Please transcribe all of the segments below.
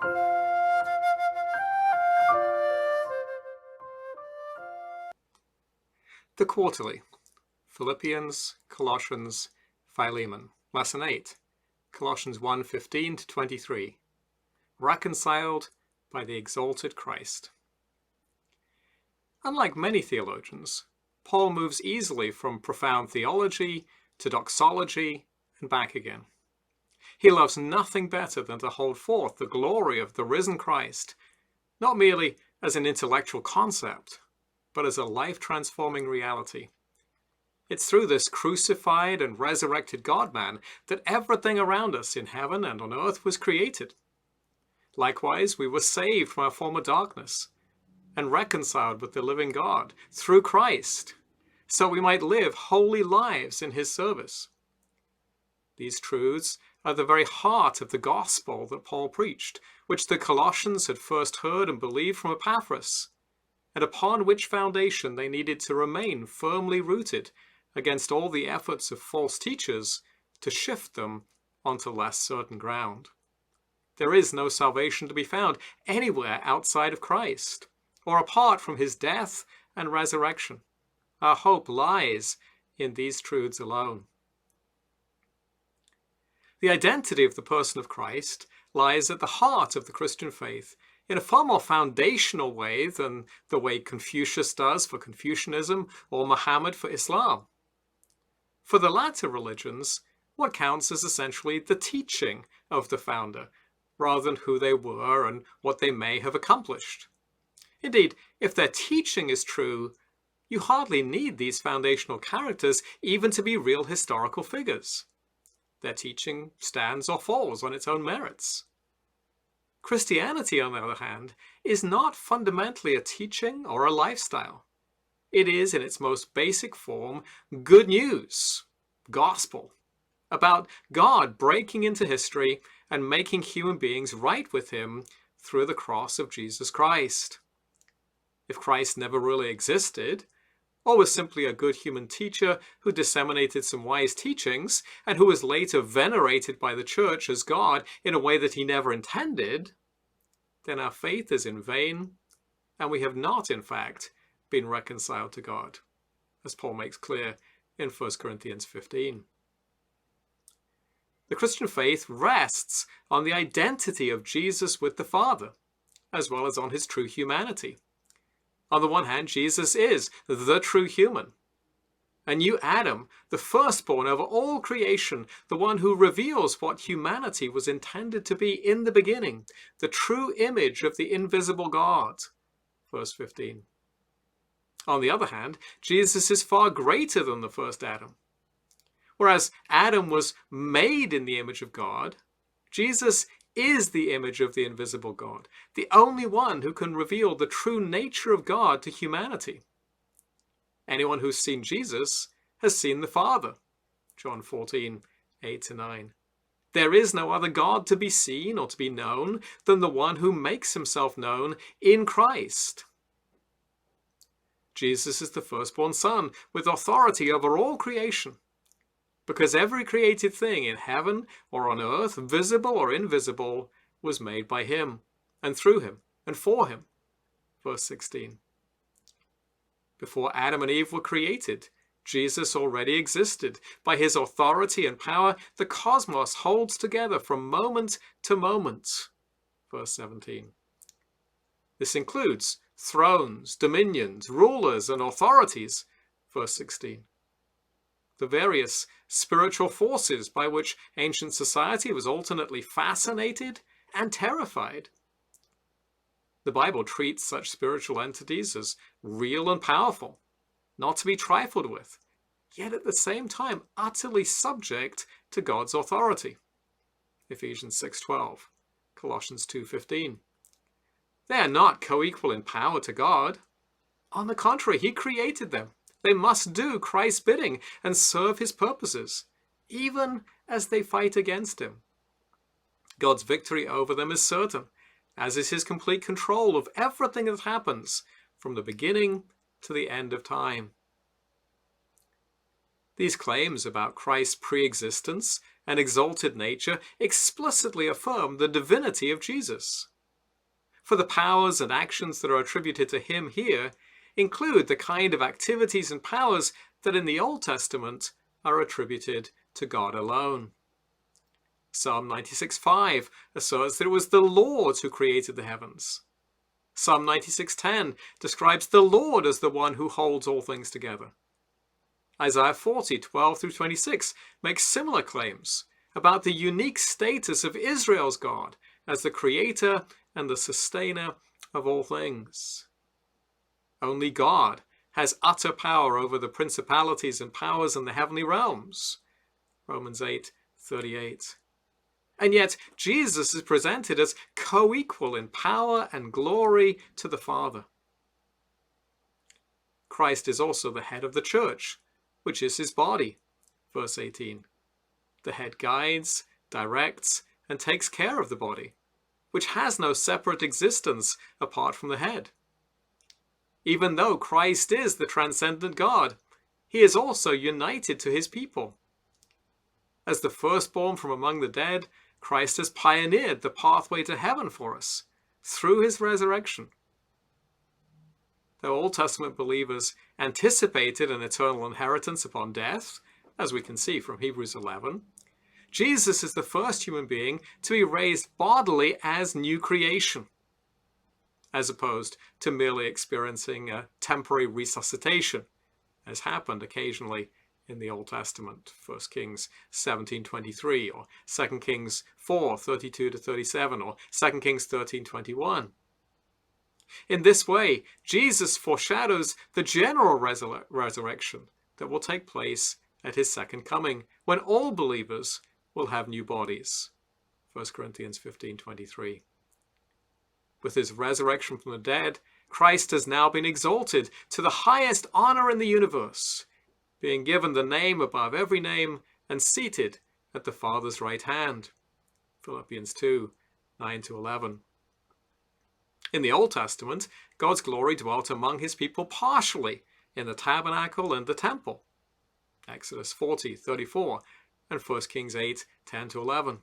The Quarterly, Philippians, Colossians, Philemon. Lesson 8, Colossians 1:15-23. Reconciled by the exalted Christ. Unlike many theologians, Paul moves easily from profound theology to doxology and back again. He loves nothing better than to hold forth the glory of the risen Christ, not merely as an intellectual concept, but as a life-transforming reality. It's through this crucified and resurrected God-man that everything around us in heaven and on earth was created. Likewise, we were saved from our former darkness and reconciled with the living God through Christ, so we might live holy lives in his service. These truths are the very heart of the gospel that Paul preached, which the Colossians had first heard and believed from Epaphras, and upon which foundation they needed to remain firmly rooted against all the efforts of false teachers to shift them onto less certain ground. There is no salvation to be found anywhere outside of Christ, or apart from his death and resurrection. Our hope lies in these truths alone. The identity of the person of Christ lies at the heart of the Christian faith in a far more foundational way than the way Confucius does for Confucianism or Muhammad for Islam. For the latter religions, what counts is essentially the teaching of the founder, rather than who they were and what they may have accomplished. Indeed, if their teaching is true, you hardly need these foundational characters even to be real historical figures. Their teaching stands or falls on its own merits. Christianity, on the other hand, is not fundamentally a teaching or a lifestyle. It is, in its most basic form, good news, gospel, about God breaking into history and making human beings right with him through the cross of Jesus Christ. If Christ never really existed, or was simply a good human teacher who disseminated some wise teachings and who was later venerated by the church as God in a way that he never intended, then our faith is in vain, and we have not, in fact, been reconciled to God, as Paul makes clear in 1 Corinthians 15. The Christian faith rests on the identity of Jesus with the Father, as well as on his true humanity. On the one hand, Jesus is the true human, a new Adam, the firstborn over all creation, the one who reveals what humanity was intended to be in the beginning, the true image of the invisible God. Verse 15. On the other hand, Jesus is far greater than the first Adam. Whereas Adam was made in the image of God, Jesus is the image of the invisible God, the only one who can reveal the true nature of God to humanity. Anyone who's seen Jesus has seen the Father. John 14, 8-9. There is no other God to be seen or to be known than the one who makes himself known in Christ. Jesus is the firstborn Son with authority over all creation, because every created thing in heaven or on earth, visible or invisible, was made by him, and through him, and for him. Verse 16. Before Adam and Eve were created, Jesus already existed. By his authority and power, the cosmos holds together from moment to moment. Verse 17. This includes thrones, dominions, rulers, and authorities. Verse 16. The various spiritual forces by which ancient society was alternately fascinated and terrified. The Bible treats such spiritual entities as real and powerful, not to be trifled with, yet at the same time utterly subject to God's authority. Ephesians 6:12, Colossians 2:15. They are not co-equal in power to God. On the contrary, he created them. They must do Christ's bidding and serve his purposes, even as they fight against him. God's victory over them is certain, as is his complete control of everything that happens from the beginning to the end of time. These claims about Christ's pre-existence and exalted nature explicitly affirm the divinity of Jesus. For the powers and actions that are attributed to him here include the kind of activities and powers that in the Old Testament are attributed to God alone. Psalm 96:5 asserts that it was the Lord who created the heavens. Psalm 96:10 describes the Lord as the one who holds all things together. Isaiah 40:12-26 makes similar claims about the unique status of Israel's God as the creator and the sustainer of all things. Only God has utter power over the principalities and powers in the heavenly realms. Romans 8:38. And yet Jesus is presented as co-equal in power and glory to the Father. Christ is also the head of the church, which is his body. Verse 18. The head guides, directs, and takes care of the body, which has no separate existence apart from the head. Even though Christ is the transcendent God, he is also united to his people. As the firstborn from among the dead, Christ has pioneered the pathway to heaven for us through his resurrection. Though Old Testament believers anticipated an eternal inheritance upon death, as we can see from Hebrews 11, Jesus is the first human being to be raised bodily as new creation, as opposed to merely experiencing a temporary resuscitation, as happened occasionally in the Old Testament, 1 Kings 17:23, or 2 Kings 4:32-37, or 2 Kings 13:21. In this way, Jesus foreshadows the general resurrection that will take place at his second coming, when all believers will have new bodies. 1 Corinthians 15:23. With his resurrection from the dead, Christ has now been exalted to the highest honor in the universe, being given the name above every name and seated at the Father's right hand. Philippians 2:9-11. In the Old Testament, God's glory dwelt among his people partially in the tabernacle and the temple. Exodus 40:34 and 1 Kings 8:10-11.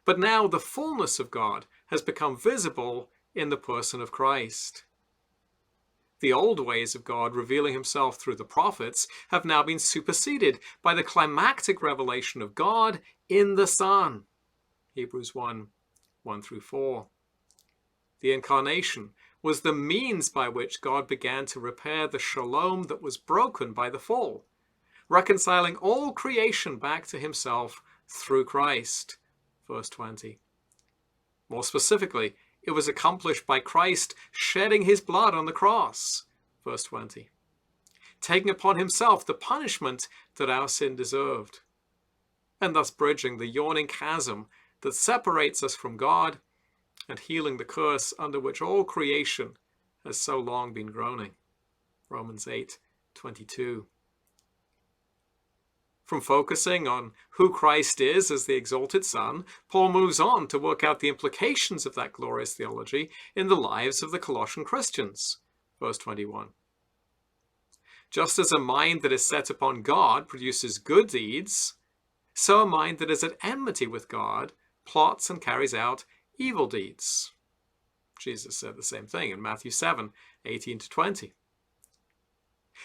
But now the fullness of God has become visible in the person of Christ. The old ways of God revealing himself through the prophets have now been superseded by the climactic revelation of God in the Son. Hebrews 1:1-4. The incarnation was the means by which God began to repair the shalom that was broken by the fall, reconciling all creation back to himself through Christ. Verse 20. More specifically, it was accomplished by Christ shedding his blood on the cross. Verse 20. Taking upon himself the punishment that our sin deserved, and thus bridging the yawning chasm that separates us from God and healing the curse under which all creation has so long been groaning. Romans 8:22. From focusing on who Christ is as the exalted Son, Paul moves on to work out the implications of that glorious theology in the lives of the Colossian Christians. Verse 21. Just as a mind that is set upon God produces good deeds, so a mind that is at enmity with God plots and carries out evil deeds. Jesus said the same thing in Matthew 7:18-20.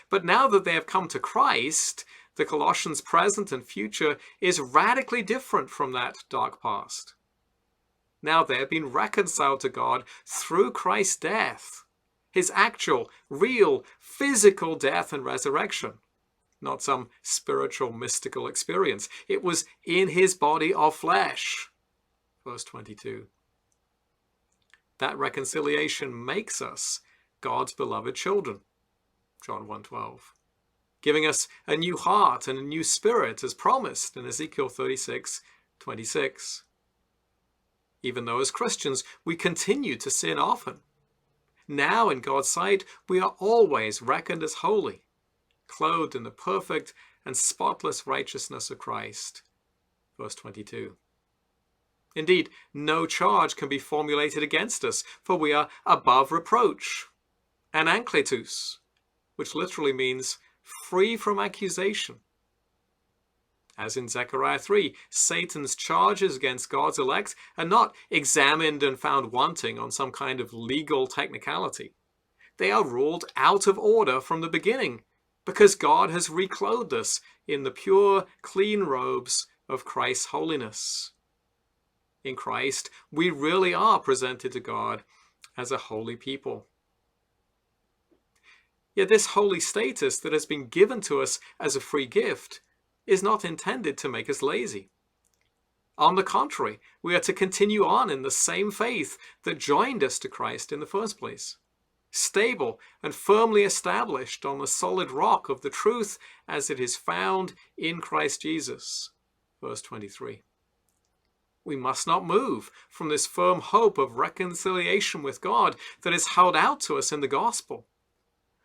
But now that they have come to Christ, the Colossians' present and future is radically different from that dark past. Now they have been reconciled to God through Christ's death, his actual, real, physical death and resurrection, not some spiritual, mystical experience. It was in his body of flesh. Verse 22. That reconciliation makes us God's beloved children. John 1:12. Giving us a new heart and a new spirit as promised in Ezekiel 36:26. Even though as Christians we continue to sin often, now in God's sight we are always reckoned as holy, clothed in the perfect and spotless righteousness of Christ. Verse 22. Indeed, no charge can be formulated against us, for we are above reproach. Anakletus, which literally means free from accusation. As in Zechariah 3, Satan's charges against God's elect are not examined and found wanting on some kind of legal technicality. They are ruled out of order from the beginning, because God has reclothed us in the pure, clean robes of Christ's holiness. In Christ, we really are presented to God as a holy people. Yet this holy status that has been given to us as a free gift is not intended to make us lazy. On the contrary, we are to continue on in the same faith that joined us to Christ in the first place, stable and firmly established on the solid rock of the truth as it is found in Christ Jesus. Verse 23. We must not move from this firm hope of reconciliation with God that is held out to us in the gospel.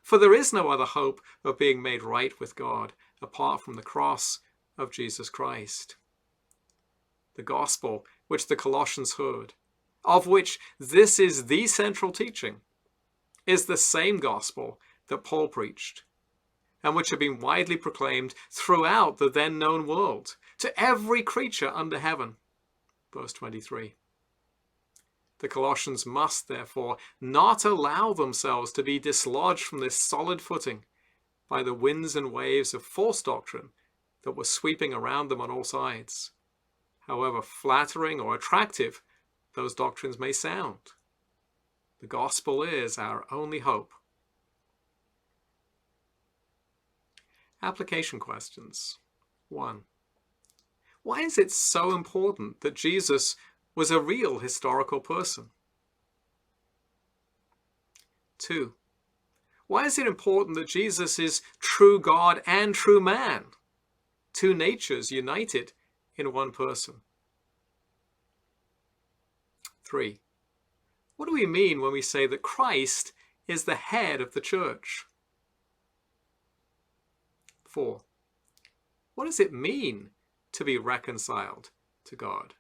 For there is no other hope of being made right with God apart from the cross of Jesus Christ. The gospel which the Colossians heard, of which this is the central teaching, is the same gospel that Paul preached, and which had been widely proclaimed throughout the then known world, to every creature under heaven. Verse 23. The Colossians must, therefore, not allow themselves to be dislodged from this solid footing by the winds and waves of false doctrine that were sweeping around them on all sides, however flattering or attractive those doctrines may sound. The gospel is our only hope. Application questions. 1. Why is it so important that Jesus was a real historical person? 2. Why is it important that Jesus is true God and true man, two natures united in one person? 3. What do we mean when we say that Christ is the head of the church? 4. What does it mean to be reconciled to God?